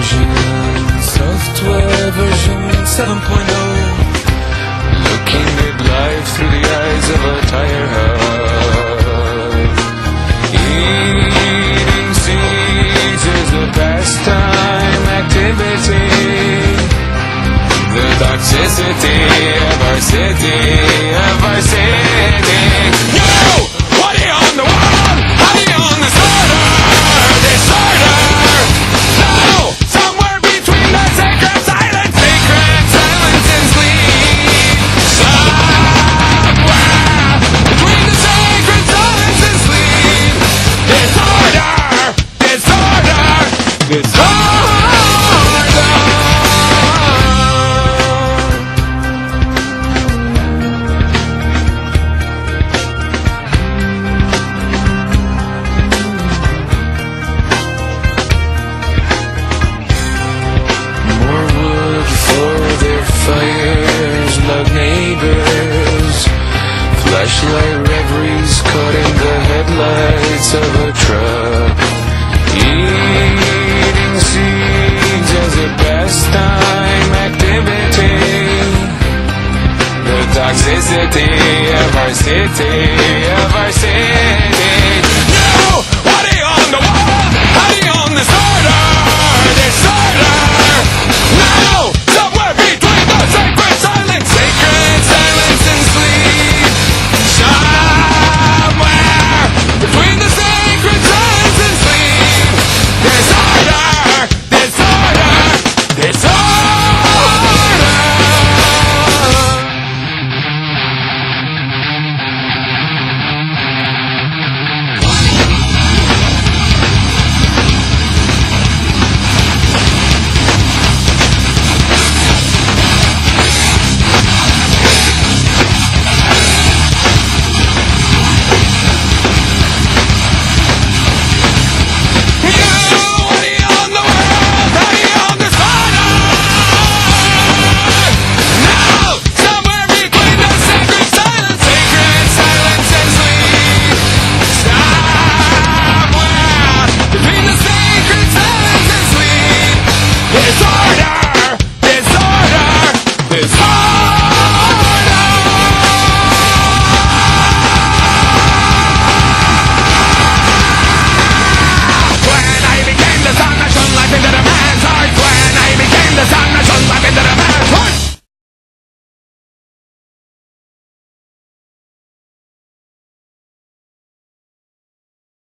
version, software version 7.0. Looking at life through the eyes of a tire hub. Eating seeds is a pastime activity. The toxicity of our city, Yo! What are you on the wall? How are you on the disorder? No! Somewhere between the sacred silence and sleep. Somewhere between the sacred silence and sleep. Disorder. Fires, loud neighbors, flashlight reveries caught in the headlights of a truck. Eating seeds as a pastime activity. The toxicity of our city,